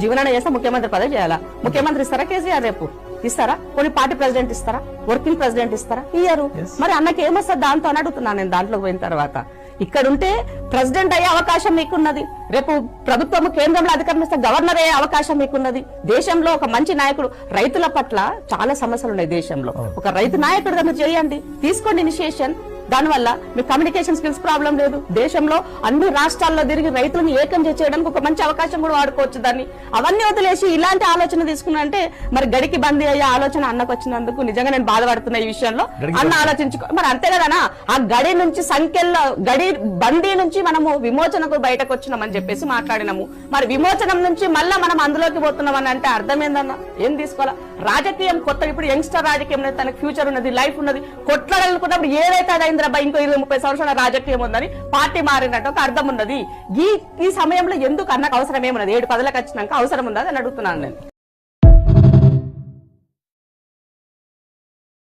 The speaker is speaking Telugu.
జీవనాన్ని చేస్తే ముఖ్యమంత్రి పదవి చేయాలా? ముఖ్యమంత్రి ఇస్తారా కేసీఆర్? రేపు ఇస్తారా? కొన్ని పార్టీ ప్రెసిడెంట్ ఇస్తారా? వర్కింగ్ ప్రెసిడెంట్ ఇస్తారా? ఇయ్యరు. మరి అన్నకి ఏమొస్తుంది దాంతో అని అడుగుతున్నాను నేను. దాంట్లోకి పోయిన తర్వాత ఇక్కడుంటే ప్రెసిడెంట్ అయ్యే అవకాశం మీకున్నది. రేపు ప్రభుత్వం కేంద్రంలో అధికారం ఇస్తే గవర్నర్ అయ్యే అవకాశం మీకున్నది. దేశంలో ఒక మంచి నాయకుడు, రైతుల పట్ల చాలా సమస్యలు ఉన్నాయి దేశంలో. ఒక రైతు నాయకుడుగా మీరు చేయండి, తీసుకోండి ఇనిషియేషన్. దానివల్ల మీ కమ్యూనికేషన్ స్కిల్స్ ప్రాబ్లం లేదు. దేశంలో అన్ని రాష్ట్రాల్లో తిరిగి రైతులను ఏకం చేయడానికి ఒక మంచి అవకాశం కూడా వాడుకోవచ్చు దాన్ని. అవన్నీ వదిలేసి ఇలాంటి ఆలోచన తీసుకున్నా అంటే మరి గడికి బందీ అయ్యే ఆలోచన అన్నకు వచ్చినందుకు నిజంగా నేను బాధపడుతున్నా ఈ విషయంలో. అన్న ఆలోచించుకో మరి, అంతే కదనా? ఆ గడి నుంచి సంఖ్యల్లో గడి బందీ నుంచి మనము విమోచనకు బయటకు వచ్చినామని చెప్పేసి మాట్లాడినాము. మరి విమోచనం నుంచి మళ్ళా మనం అందులోకి పోతున్నామని అంటే అర్థం ఏందన్నా? ఏం తీసుకోవాలా? రాజకీయం కొత్త, ఇప్పుడు యంగ్స్టర్ రాజకీయం అనేది తనకు ఫ్యూచర్ ఉన్నది, లైఫ్ ఉన్నది. కొట్లాడాలనుకున్నప్పుడు ఏదైతే అదైందిరా ఇంకో 20-30 సంవత్సరాల రాజకీయం ఉందని పార్టీ మారినట్టు ఒక అర్థం ఉన్నది. ఈ సమయంలో ఎందుకు అన్నకు అవసరం ఏమున్నది? 7 పదలకు వచ్చినాక అవసరం ఉందా అని అడుగుతున్నాను నేను.